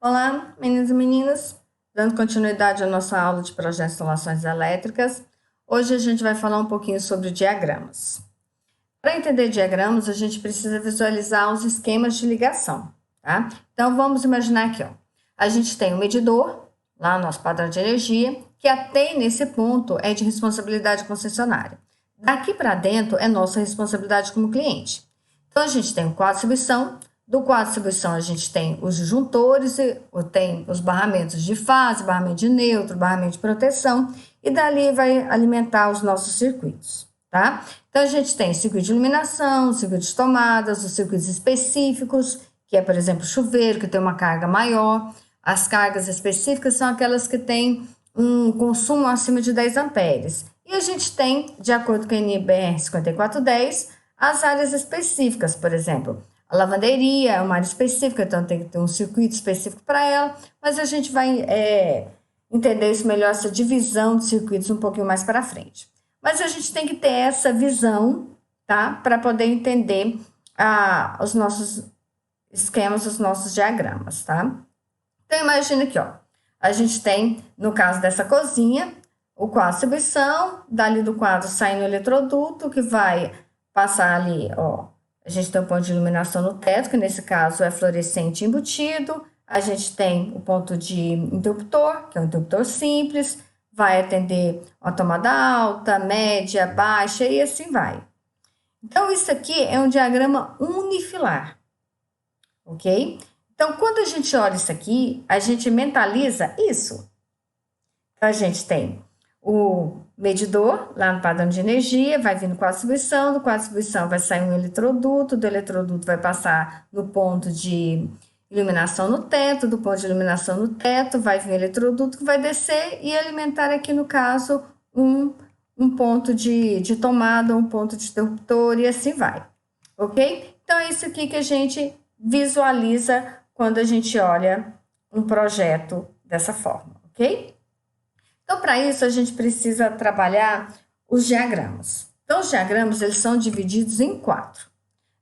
Olá, meninos e meninas, dando continuidade à nossa aula de projetos de instalações elétricas, hoje a gente vai falar um pouquinho sobre diagramas. Para entender diagramas, a gente precisa visualizar os esquemas de ligação, tá? Então, vamos imaginar aqui, ó. A gente tem um medidor, lá no nosso padrão de energia, que até nesse ponto é de responsabilidade concessionária. Daqui para dentro é nossa responsabilidade como cliente. Então, a gente tem o quadro de distribuição. Do quadro de distribuição, a gente tem os disjuntores, tem os barramentos de fase, barramento de neutro, barramento de proteção, e dali vai alimentar os nossos circuitos, tá? Então, a gente tem circuito de iluminação, circuito de tomadas, os circuitos específicos, que é, por exemplo, chuveiro, que tem uma carga maior. As cargas específicas são aquelas que têm um consumo acima de 10 amperes. E a gente tem, de acordo com a NBR 5410, as áreas específicas, por exemplo, a lavanderia é uma área específica, então tem que ter um circuito específico para ela, mas a gente vai entender isso melhor, essa divisão de circuitos um pouquinho mais para frente. Mas a gente tem que ter essa visão, tá? Para poder entender os nossos esquemas, os nossos diagramas, tá? Então, imagina aqui, ó. A gente tem, no caso dessa cozinha, o quadro de distribuição, dali do quadro sai um eletroduto que vai passar ali, ó. A gente tem o ponto de iluminação no teto, que nesse caso é fluorescente embutido. A gente tem o ponto de interruptor, que é um interruptor simples, vai atender uma tomada alta, média, baixa e assim vai. Então, isso aqui é um diagrama unifilar, ok? Então, quando a gente olha isso aqui, a gente mentaliza isso. Então, a gente tem o medidor lá no padrão de energia, vai vir no quadro de distribuição, do quadro de distribuição vai sair um eletroduto, do eletroduto vai passar no ponto de iluminação no teto, do ponto de iluminação no teto vai vir o eletroduto que vai descer e alimentar aqui no caso um ponto de tomada, um ponto de interruptor e assim vai, ok? Então é isso aqui que a gente visualiza quando a gente olha um projeto dessa forma, ok? Então, para isso, a gente precisa trabalhar os diagramas. Então, os diagramas, eles são divididos em 4.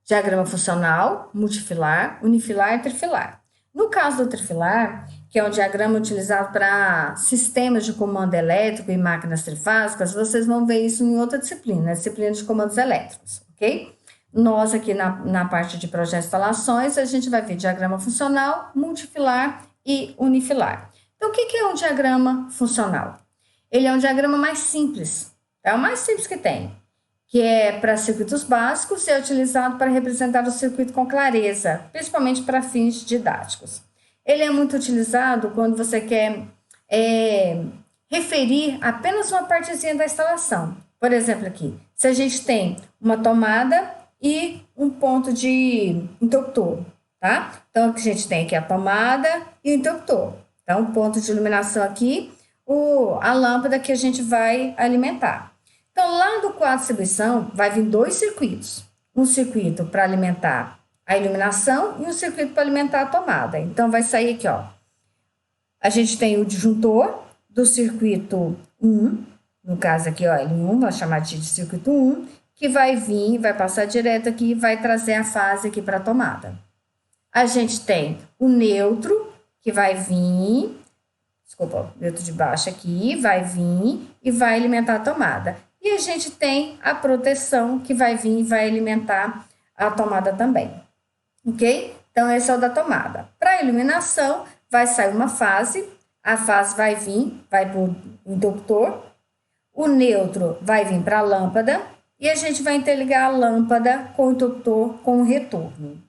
Diagrama funcional, multifilar, unifilar e trifilar. No caso do trifilar, que é um diagrama utilizado para sistemas de comando elétrico e máquinas trifásicas, vocês vão ver isso em outra disciplina, a disciplina de comandos elétricos, ok? Nós aqui na parte de projetos de instalações, a gente vai ver diagrama funcional, multifilar e unifilar. Então, o que é um diagrama funcional? Ele é um diagrama mais simples, é o mais simples que tem, que é para circuitos básicos e é utilizado para representar o circuito com clareza, principalmente para fins didáticos. Ele é muito utilizado quando você quer referir apenas uma partezinha da instalação. Por exemplo, aqui, se a gente tem uma tomada e um ponto de interruptor, tá? Então, a gente tem aqui a tomada e o interruptor. Então, o ponto de iluminação aqui, a lâmpada que a gente vai alimentar. Então, lá do quadro de distribuição, vai vir 2 circuitos. Um circuito para alimentar a iluminação e um circuito para alimentar a tomada. Então, vai sair aqui, ó. A gente tem o disjuntor do circuito 1, no caso aqui, ó, L1, vamos chamar de circuito 1, que vai vir, vai passar direto aqui e vai trazer a fase aqui para a tomada. A gente tem o neutro, que vai vir, desculpa, o neutro de baixo aqui, vai vir e vai alimentar a tomada. E a gente tem a proteção, que vai vir e vai alimentar a tomada também, ok? Então, esse é o da tomada. Para a iluminação, vai sair uma fase, a fase vai vir, vai para o interruptor, o neutro vai vir para a lâmpada, e a gente vai interligar a lâmpada com o interruptor com o retorno.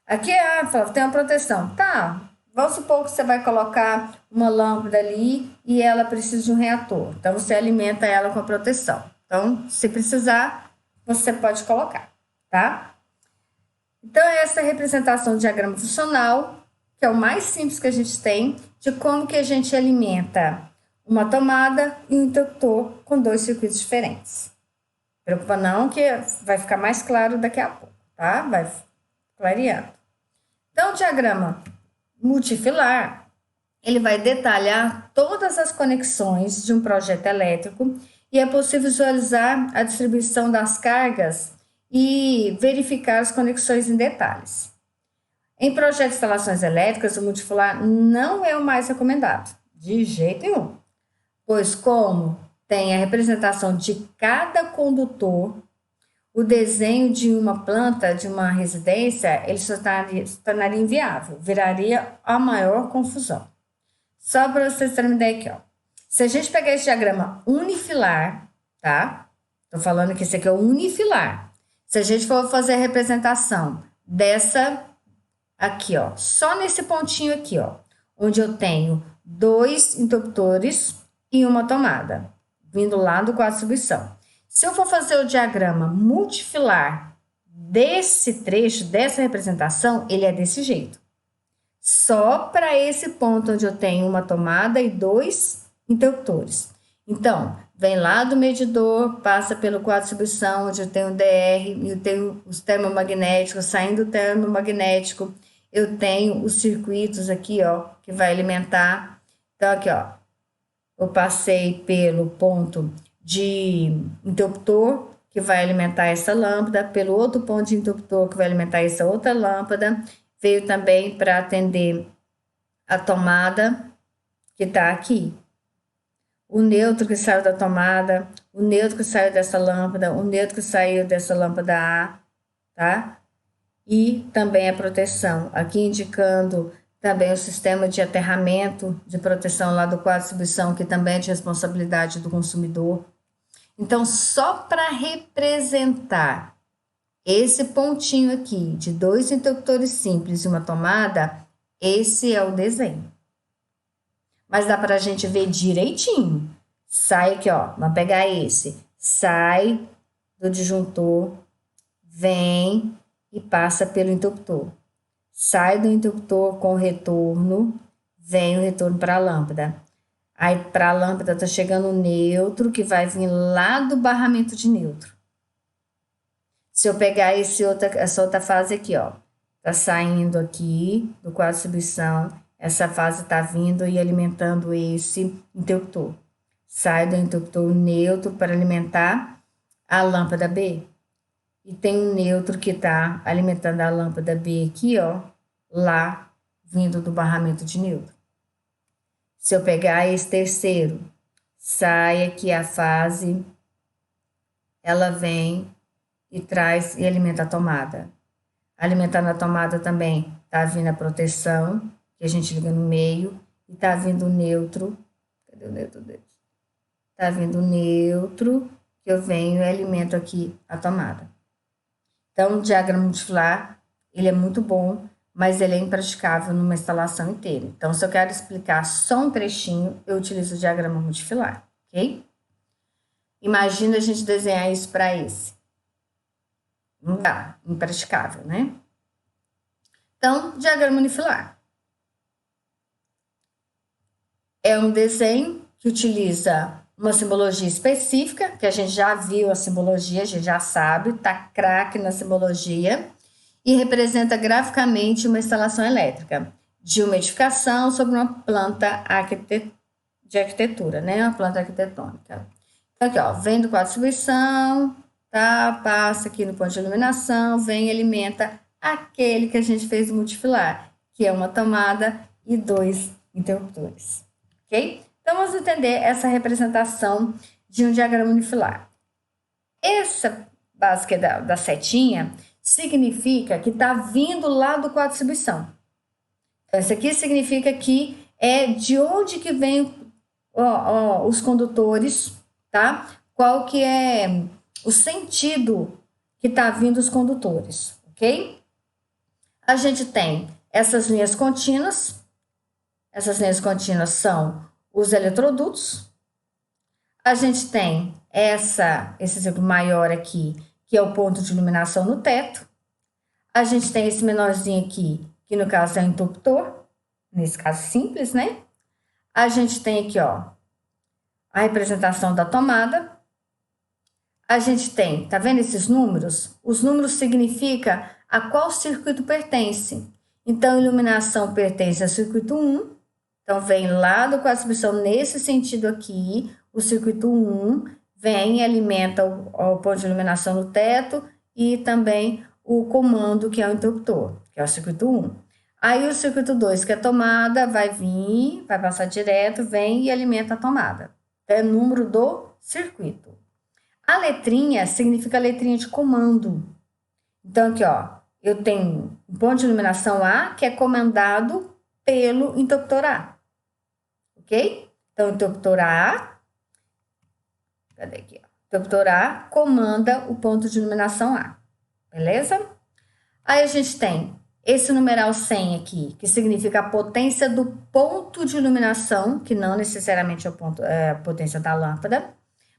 Aqui tem uma proteção. Tá, vamos supor que você vai colocar uma lâmpada ali e ela precisa de um reator. Então, você alimenta ela com a proteção. Então, se precisar, você pode colocar, tá? Então, essa é a representação do diagrama funcional, que é o mais simples que a gente tem, de como que a gente alimenta uma tomada e um interruptor com 2 circuitos diferentes. Preocupa não, que vai ficar mais claro daqui a pouco, tá? Vai clareando. Então, o diagrama multifilar, ele vai detalhar todas as conexões de um projeto elétrico e é possível visualizar a distribuição das cargas e verificar as conexões em detalhes. Em projeto de instalações elétricas, o multifilar não é o mais recomendado, de jeito nenhum. Pois como tem a representação de cada condutor, o desenho de uma planta, de uma residência, ele se tornaria inviável, viraria a maior confusão. Só para vocês terem uma ideia aqui, ó. Se a gente pegar esse diagrama unifilar, tá? Tô falando que esse aqui é o unifilar. Se a gente for fazer a representação dessa aqui, ó, só nesse pontinho aqui, ó, onde eu tenho 2 interruptores e uma tomada, vindo lá do quadro de distribuição. Se eu for fazer o diagrama multifilar desse trecho, dessa representação, ele é desse jeito. Só para esse ponto onde eu tenho uma tomada e 2 interruptores. Então, vem lá do medidor, passa pelo quadro de distribuição, onde eu tenho o DR, eu tenho os termomagnéticos, saindo do termomagnético, eu tenho os circuitos aqui, ó, que vai alimentar. Então, aqui, ó, eu passei pelo ponto de interruptor, que vai alimentar essa lâmpada, pelo outro ponto de interruptor, que vai alimentar essa outra lâmpada, veio também para atender a tomada, que está aqui. O neutro que saiu da tomada, o neutro que saiu dessa lâmpada, o neutro que saiu dessa lâmpada A, tá? E também a proteção, aqui indicando também o sistema de aterramento de proteção lá do quadro de distribuição, que também é de responsabilidade do consumidor. Então, só para representar esse pontinho aqui de 2 interruptores simples e uma tomada, esse é o desenho. Mas dá para a gente ver direitinho. Sai aqui, ó, vamos pegar esse. Sai do disjuntor, vem e passa pelo interruptor. Sai do interruptor com o retorno, vem o retorno para a lâmpada. Aí, para a lâmpada, está chegando o neutro, que vai vir lá do barramento de neutro. Se eu pegar essa outra fase aqui, ó, tá saindo aqui do quadro de distribuição, essa fase tá vindo e alimentando esse interruptor. Sai do interruptor neutro para alimentar a lâmpada B. E tem um neutro que tá alimentando a lâmpada B aqui, ó, lá, vindo do barramento de neutro. Se eu pegar esse terceiro, sai aqui a fase, ela vem e traz e alimenta a tomada. Alimentando a tomada também tá vindo a proteção, que a gente liga no meio, e tá vindo o neutro. Cadê o neutro dele? Tá vindo o neutro, que eu venho e alimento aqui a tomada. Então, o diagrama multifilar, ele é muito bom, mas ele é impraticável numa instalação inteira. Então, se eu quero explicar só um trechinho, eu utilizo o diagrama multifilar, ok? Imagina a gente desenhar isso para esse. Não dá, impraticável, né? Então, diagrama unifilar. É um desenho que utiliza uma simbologia específica, que a gente já viu a simbologia, a gente já sabe, tá craque na simbologia, e representa graficamente uma instalação elétrica de uma edificação sobre uma planta de arquitetura, né? Uma planta arquitetônica. Então, aqui, ó, vem do quadro de distribuição, tá? Passa aqui no ponto de iluminação, vem e alimenta aquele que a gente fez do multifilar, que é uma tomada e 2 interruptores, ok? Então, vamos entender essa representação de um diagrama unifilar. Essa base da setinha significa que está vindo lá do quadro de distribuição. Então, isso aqui significa que é de onde que vem os condutores, tá? Qual que é o sentido que está vindo os condutores, ok? A gente tem essas linhas contínuas. Essas linhas contínuas são os eletrodutos. A gente tem esse exemplo maior aqui, que é o ponto de iluminação no teto. A gente tem esse menorzinho aqui, que no caso é o interruptor, nesse caso simples, né? A gente tem aqui, ó, a representação da tomada. A gente tem, tá vendo esses números? Os números significam a qual circuito pertence. Então, iluminação pertence ao circuito 1. Então, vem lá do quadro de distribuição nesse sentido aqui, o circuito 1 vem e alimenta o ponto de iluminação no teto e também o comando, que é o interruptor, que é o circuito 1. Aí o circuito 2, que é a tomada, vai vir, vai passar direto, vem e alimenta a tomada. É o número do circuito. A letrinha significa a letrinha de comando. Então, aqui, ó, eu tenho um ponto de iluminação A, que é comandado pelo interruptor A. Ok? Então, o interruptor A, cadê aqui? Ó? O interruptor A comanda o ponto de iluminação A. Beleza? Aí a gente tem esse numeral 100 aqui, que significa a potência do ponto de iluminação, que não necessariamente é a potência da lâmpada,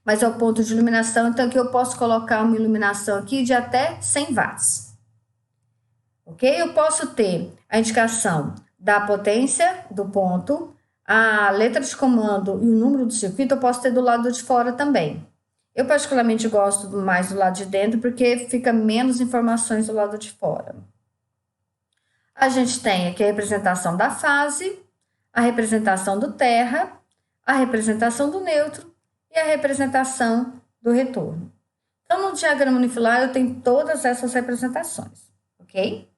mas é o ponto de iluminação. Então, aqui eu posso colocar uma iluminação aqui de até 100 watts. Ok? Eu posso ter a indicação da potência do ponto, a letra de comando e o número do circuito, eu posso ter do lado de fora também. Eu particularmente gosto mais do lado de dentro, porque fica menos informações do lado de fora. A gente tem aqui a representação da fase, a representação do terra, a representação do neutro e a representação do retorno. Então, no diagrama unifilar, eu tenho todas essas representações, ok?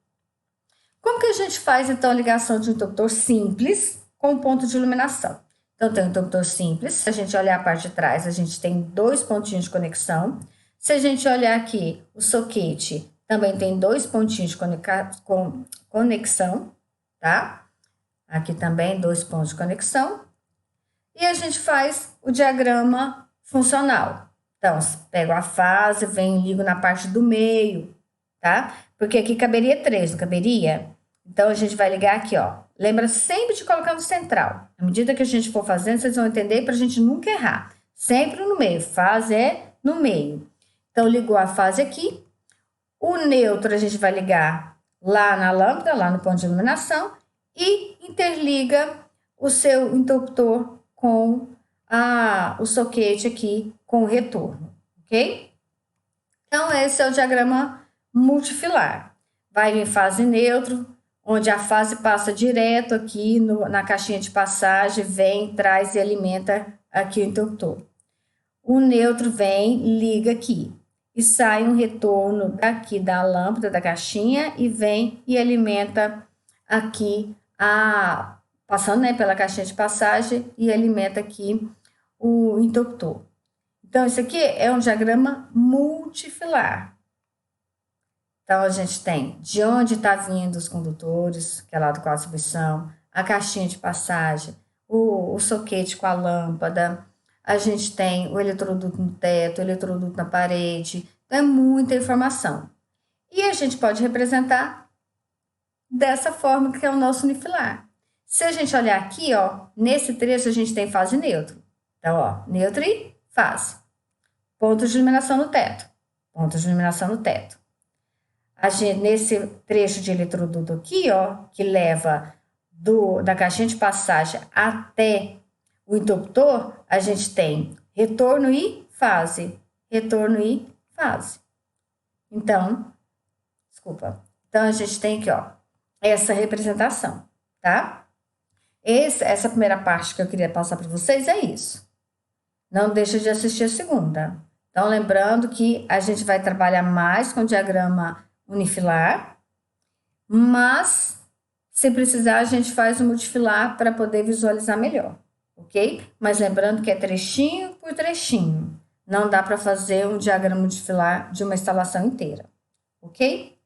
Como que a gente faz, então, a ligação de um interruptor simples com um ponto de iluminação? Então, tem um interruptor simples. Se a gente olhar a parte de trás, a gente tem 2 pontinhos de conexão. Se a gente olhar aqui, o soquete também tem 2 pontinhos de conexão, tá? Aqui também 2 pontos de conexão. E a gente faz o diagrama funcional. Então, pego a fase, venho e ligo na parte do meio, tá? Porque aqui caberia 3, não caberia? Então, a gente vai ligar aqui, ó. Lembra sempre de colocar no central. À medida que a gente for fazendo, vocês vão entender para a gente nunca errar. Sempre no meio. Fase é no meio. Então, ligou a fase aqui. O neutro a gente vai ligar lá na lâmpada, lá no ponto de iluminação. E interliga o seu interruptor com o soquete aqui, com o retorno. Ok? Então, esse é o diagrama multifilar. Vai em fase neutro, onde a fase passa direto aqui na caixinha de passagem, vem, traz e alimenta aqui o interruptor. O neutro vem, liga aqui e sai um retorno daqui da lâmpada, da caixinha, e vem e alimenta aqui, passando, né, pela caixinha de passagem e alimenta aqui o interruptor. Então, isso aqui é um diagrama multifilar. Então, a gente tem de onde está vindo os condutores, que é lá do quadro de distribuição, a caixinha de passagem, o soquete com a lâmpada, a gente tem o eletroduto no teto, o eletroduto na parede. Então, é muita informação. E a gente pode representar dessa forma que é o nosso unifilar. Se a gente olhar aqui, ó, nesse trecho a gente tem fase e neutro. Então, ó, neutro e fase. Pontos de iluminação no teto. Pontos de iluminação no teto. Nesse trecho de eletroduto aqui, ó, que leva da caixinha de passagem até o interruptor, a gente tem retorno e fase. Retorno e fase. Então, a gente tem aqui, ó, essa representação, tá? Essa primeira parte que eu queria passar para vocês é isso. Não deixa de assistir a segunda. Então, lembrando que a gente vai trabalhar mais com o diagrama unifilar, mas se precisar a gente faz o multifilar para poder visualizar melhor, ok? Mas lembrando que é trechinho por trechinho, não dá para fazer um diagrama multifilar de uma instalação inteira, ok?